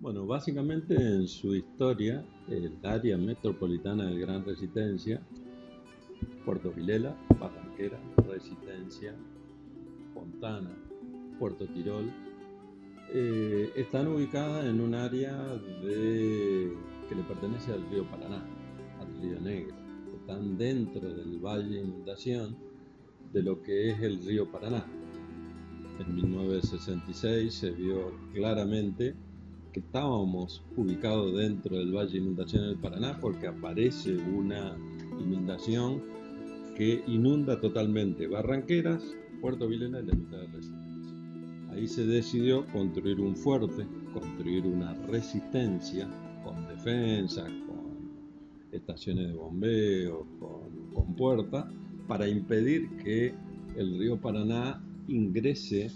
Bueno, básicamente en su historia, el área metropolitana de Gran Resistencia, Puerto Vilela, Barranquera, Resistencia, Fontana, Puerto Tirol, están ubicadas en un área que le pertenece al río Paraná, al río Negro. Están dentro del valle de inundación de lo que es el río Paraná. En 1966 se vio claramente que estábamos ubicados dentro del valle de inundación del Paraná porque aparece una inundación que inunda totalmente Barranqueras, Puerto Vilela y la mitad de Resistencia. Ahí se decidió construir un fuerte, construir una resistencia con defensa, con estaciones de bombeo, con puertas, para impedir que el río Paraná ingrese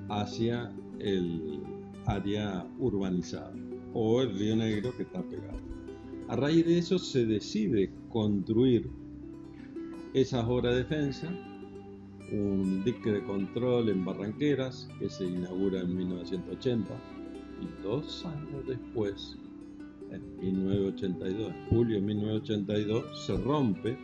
hacia el área urbanizada o el río Negro que está pegado. A raíz de eso se decide construir esas obras de defensa, un dique de control en Barranqueras que se inaugura en 1980 y 2 años después, en 1982, en julio de 1982, se rompe,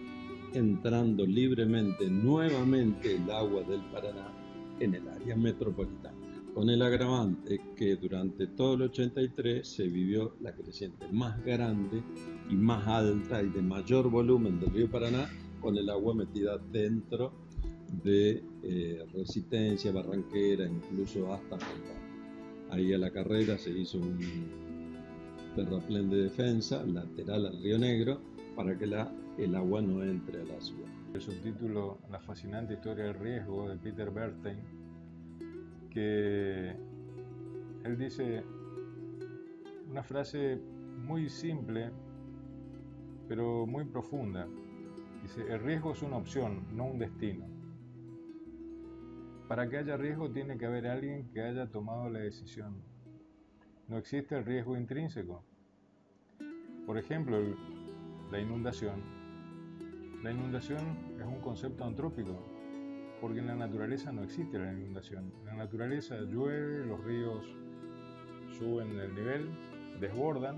entrando libremente nuevamente el agua del Paraná en el área metropolitana, con el agravante que durante todo el 83 se vivió la creciente más grande y más alta y de mayor volumen del río Paraná, con el agua metida dentro de Resistencia, Barranquera, incluso hasta Fontana. Ahí a la carrera se hizo un terraplén de defensa lateral al río Negro para que el agua no entre a la ciudad. El subtítulo La fascinante historia del riesgo de Peter Bernstein, que él dice una frase muy simple pero muy profunda. Dice: el riesgo es una opción, no un destino. Para que haya riesgo tiene que haber alguien que haya tomado la decisión. No existe el riesgo intrínseco. Por ejemplo, la inundación. La inundación es un concepto antrópico, porque en la naturaleza no existe la inundación. En la naturaleza llueve, los ríos suben el nivel, desbordan,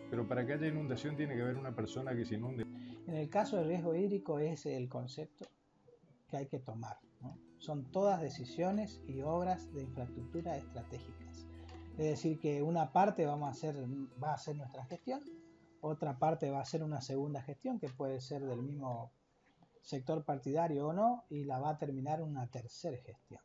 pero para que haya inundación tiene que haber una persona que se inunde. En el caso del riesgo hídrico es el concepto que hay que tomar, ¿no? Son todas decisiones y obras de infraestructura estratégicas. Es decir, que una parte va a ser nuestra gestión, otra parte va a ser una segunda gestión que puede ser del mismo sector partidario o no, y la va a terminar una tercera gestión.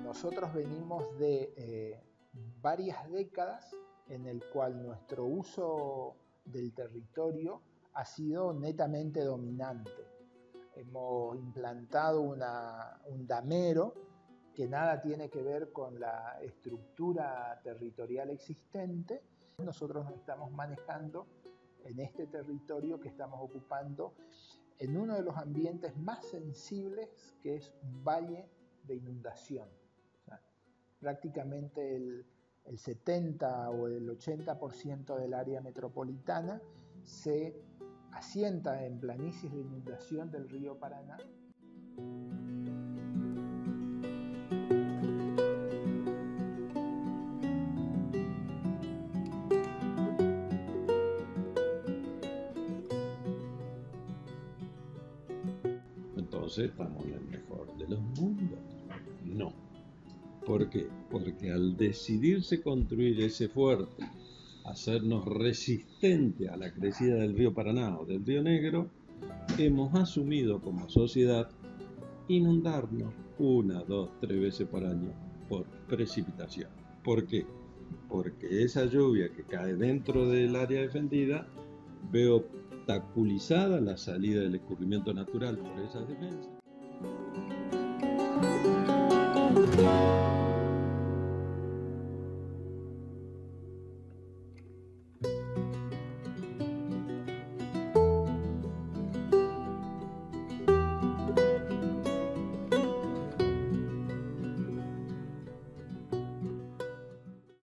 Nosotros venimos de varias décadas en el cual nuestro uso del territorio ha sido netamente dominante. Hemos implantado un damero que nada tiene que ver con la estructura territorial existente. Nosotros nos estamos manejando en este territorio que estamos ocupando en uno de los ambientes más sensibles, que es un valle de inundación. O sea, prácticamente el 70 o el 80% del área metropolitana se asienta en planicies de inundación del río Paraná. entonces estamos en el mejor de los mundos. No. ¿Por qué? Porque al decidirse construir ese fuerte, hacernos resistentes a la crecida del río Paraná o del río Negro, hemos asumido como sociedad inundarnos 1, 2, 3 veces por año por precipitación. ¿Por qué? Porque esa lluvia que cae dentro del área defendida ve obstaculizada la salida del escurrimiento natural por esas defensas.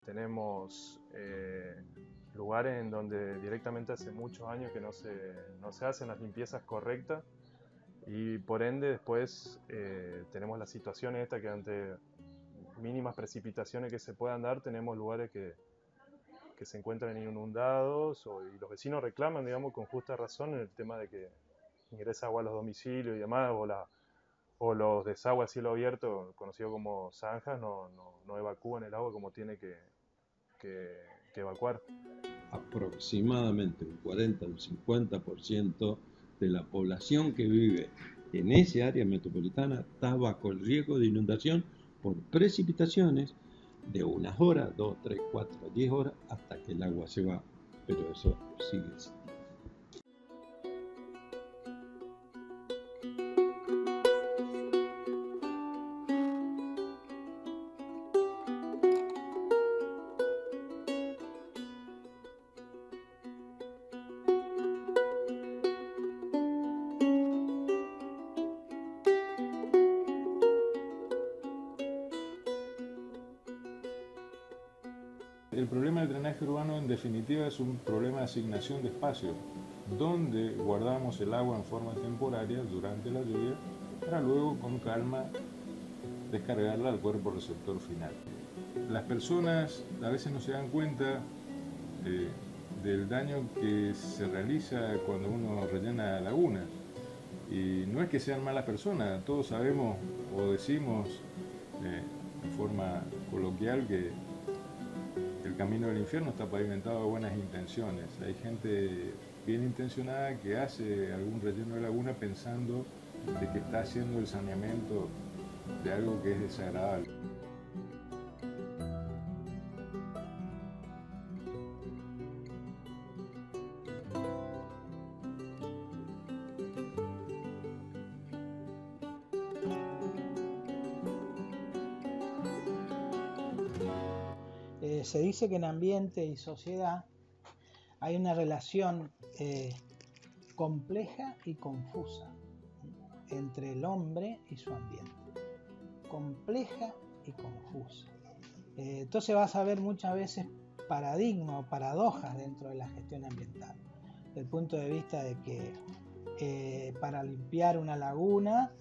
Tenemos lugares en donde directamente hace muchos años que no se hacen las limpiezas correctas y por ende después tenemos la situación esta que ante mínimas precipitaciones que se puedan dar tenemos lugares que se encuentran inundados y los vecinos reclaman, digamos, con justa razón en el tema de que ingresa agua a los domicilios y demás, o los desagües a cielo abierto, conocido como zanjas, no evacúan el agua como tiene que evacuar. Aproximadamente un 40 o un 50% de la población que vive en ese área metropolitana está bajo el riesgo de inundación por precipitaciones de unas horas, 2, 3, 4, 10 horas, hasta que el agua se va. Pero eso sigue existiendo. El problema del drenaje urbano en definitiva es un problema de asignación de espacio, donde guardamos el agua en forma temporaria durante la lluvia para luego con calma descargarla al cuerpo receptor final. Las personas a veces no se dan cuenta del daño que se realiza cuando uno rellena lagunas. Y no es que sean malas personas, todos sabemos o decimos de forma coloquial que el camino del infierno está pavimentado de buenas intenciones. Hay gente bien intencionada que hace algún relleno de laguna pensando de que está haciendo el saneamiento de algo que es desagradable. Se dice que en ambiente y sociedad hay una relación compleja y confusa entre el hombre y su ambiente. Compleja y confusa. Entonces vas a ver muchas veces paradigmas o paradojas dentro de la gestión ambiental. Desde el punto de vista de que para limpiar una laguna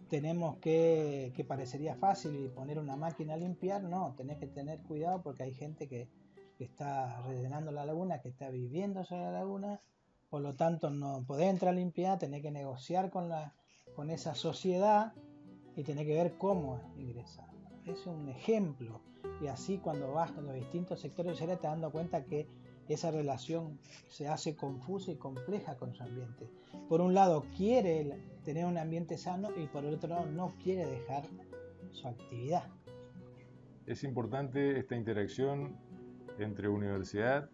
tenemos que parecería fácil y poner una máquina a limpiar. No, tenés que tener cuidado porque hay gente que está rellenando la laguna, que está viviendo sobre la laguna, por lo tanto no podés entrar a limpiar, tenés que negociar con esa sociedad y tenés que ver cómo ingresar. Es un ejemplo, y así cuando vas con los distintos sectores sociales te das dando cuenta que esa relación se hace confusa y compleja con su ambiente. Por un lado quiere tener un ambiente sano y por el otro lado no quiere dejar su actividad. Es importante esta interacción entre universidad,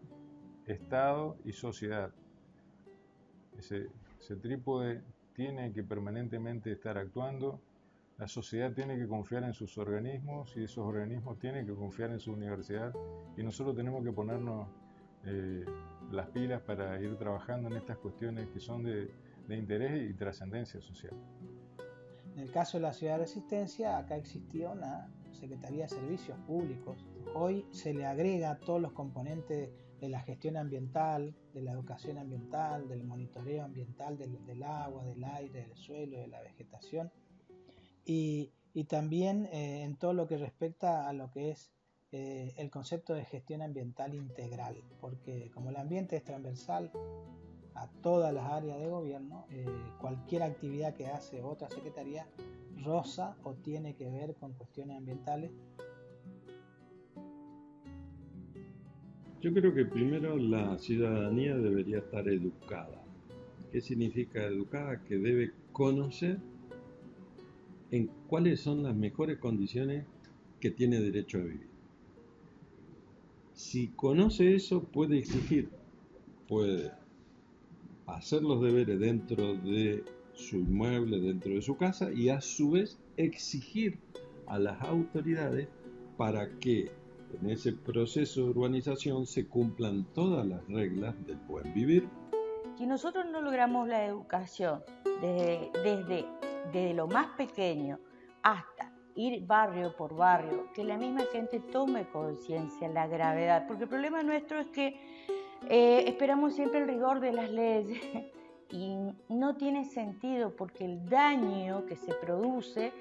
Estado y sociedad. Ese trípode tiene que permanentemente estar actuando. La sociedad tiene que confiar en sus organismos y esos organismos tienen que confiar en su universidad, y nosotros tenemos que ponernos las pilas para ir trabajando en estas cuestiones que son de interés y trascendencia social. En el caso de la ciudad de Resistencia, acá existía una Secretaría de Servicios Públicos. Hoy se le agrega todos los componentes de la gestión ambiental, de la educación ambiental, del monitoreo ambiental del agua, del aire, del suelo, de la vegetación, y también en todo lo que respecta a lo que es el concepto de gestión ambiental integral, porque como el ambiente es transversal, a todas las áreas de gobierno, cualquier actividad que hace otra secretaría roza o tiene que ver con cuestiones ambientales. Yo creo que primero la ciudadanía debería estar educada. ¿Qué significa educada? Que debe conocer en cuáles son las mejores condiciones que tiene derecho a vivir. Si conoce eso, puede exigir, puede hacer los deberes dentro de su inmueble, dentro de su casa, y a su vez exigir a las autoridades para que en ese proceso de urbanización se cumplan todas las reglas del buen vivir. Si nosotros no logramos la educación desde lo más pequeño hasta ir barrio por barrio, que la misma gente tome conciencia de la gravedad, porque el problema nuestro es que esperamos siempre el rigor de las leyes y no tiene sentido, porque el daño que se produce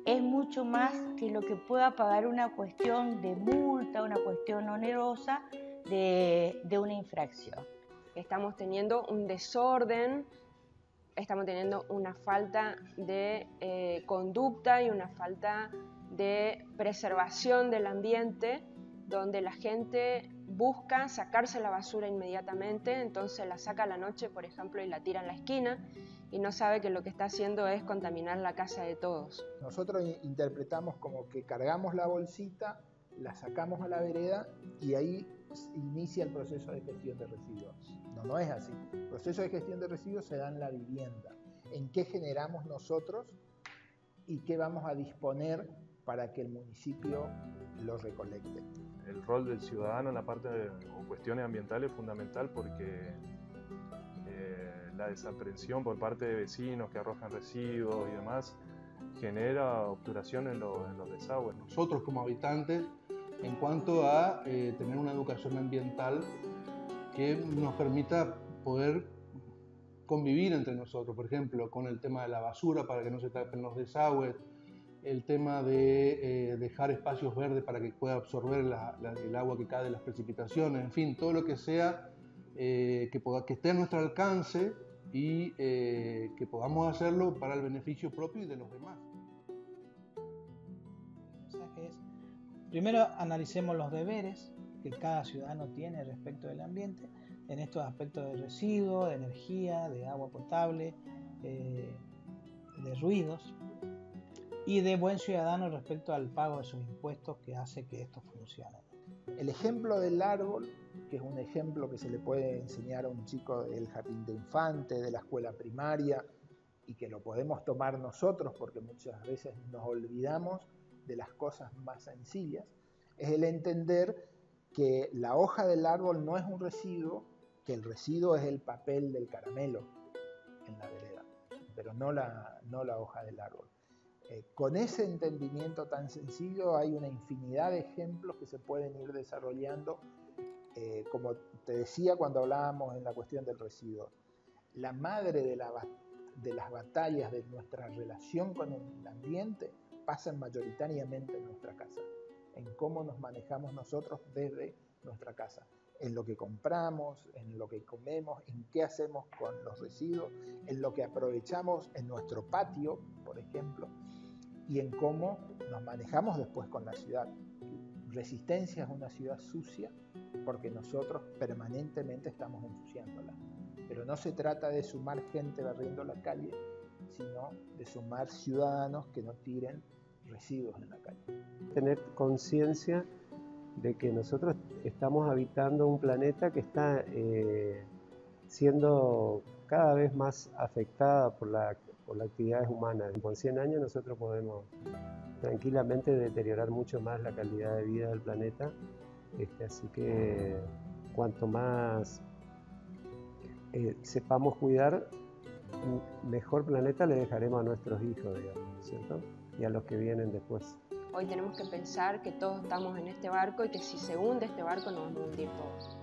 es mucho más que lo que pueda pagar una cuestión de multa, una cuestión onerosa de una infracción. Estamos teniendo un desorden, estamos teniendo una falta de conducta y una falta de preservación del ambiente, donde la gente busca sacarse la basura inmediatamente, entonces la saca a la noche, por ejemplo, y la tira en la esquina, y no sabe que lo que está haciendo es contaminar la casa de todos. Nosotros interpretamos como que cargamos la bolsita, la sacamos a la vereda y ahí inicia el proceso de gestión de residuos. No es así. El proceso de gestión de residuos se da en la vivienda. ¿En qué generamos nosotros y qué vamos a disponer para que el municipio lo recolecte? El rol del ciudadano en la parte o cuestiones ambientales es fundamental, porque la desaprensión por parte de vecinos que arrojan residuos y demás genera obturación en los desagües. Nosotros como habitantes, en cuanto a tener una educación ambiental que nos permita poder convivir entre nosotros, por ejemplo, con el tema de la basura para que no se tapen los desagües, el tema de dejar espacios verdes para que pueda absorber el agua que cae de las precipitaciones, en fin, todo lo que sea que esté a nuestro alcance y que podamos hacerlo para el beneficio propio y de los demás. El mensaje es, primero analicemos los deberes que cada ciudadano tiene respecto del ambiente, en estos aspectos de residuos, de energía, de agua potable, de ruidos, y de buen ciudadano respecto al pago de sus impuestos, que hace que esto funcione. El ejemplo del árbol, que es un ejemplo que se le puede enseñar a un chico del jardín de infantes, de la escuela primaria, y que lo podemos tomar nosotros porque muchas veces nos olvidamos de las cosas más sencillas, es el entender que la hoja del árbol no es un residuo, que el residuo es el papel del caramelo en la vereda, pero no la hoja del árbol. Con ese entendimiento tan sencillo hay una infinidad de ejemplos que se pueden ir desarrollando, como te decía cuando hablábamos en la cuestión del residuo. La madre de las batallas de nuestra relación con el ambiente pasan mayoritariamente en nuestra casa, en cómo nos manejamos nosotros desde nuestra casa, en lo que compramos, en lo que comemos, en qué hacemos con los residuos, en lo que aprovechamos en nuestro patio, por ejemplo, y en cómo nos manejamos después con la ciudad. Resistencia es una ciudad sucia porque nosotros permanentemente estamos ensuciándola. Pero no se trata de sumar gente barriendo la calle, sino de sumar ciudadanos que no tiren residuos en la calle. Tener conciencia de que nosotros estamos habitando un planeta que está siendo cada vez más afectada por las actividades humanas. Con 100 años nosotros podemos tranquilamente deteriorar mucho más la calidad de vida del planeta, así que cuanto más sepamos cuidar, mejor planeta le dejaremos a nuestros hijos, digamos, ¿cierto? Y a los que vienen después. Hoy tenemos que pensar que todos estamos en este barco y que si se hunde este barco nos vamos a hundir todos.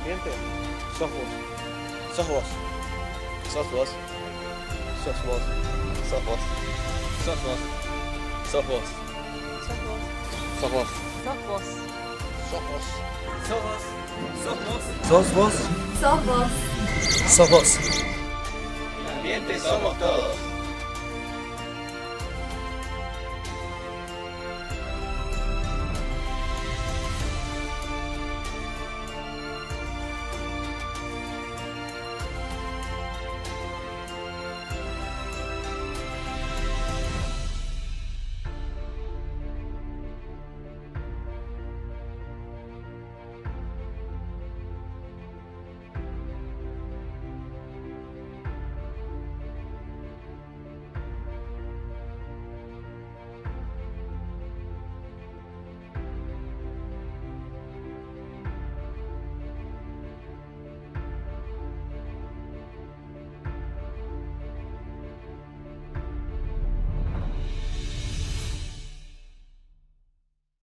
ambiente, sos vos. Sos vos. Sos vos. Sos vos. Sos vos. Sos vos. Sos vos. Sos vos. Sos vos. Sos vos. Sos vos. Sos vos. Sos vos. Sos vos. El ambiente somos todos.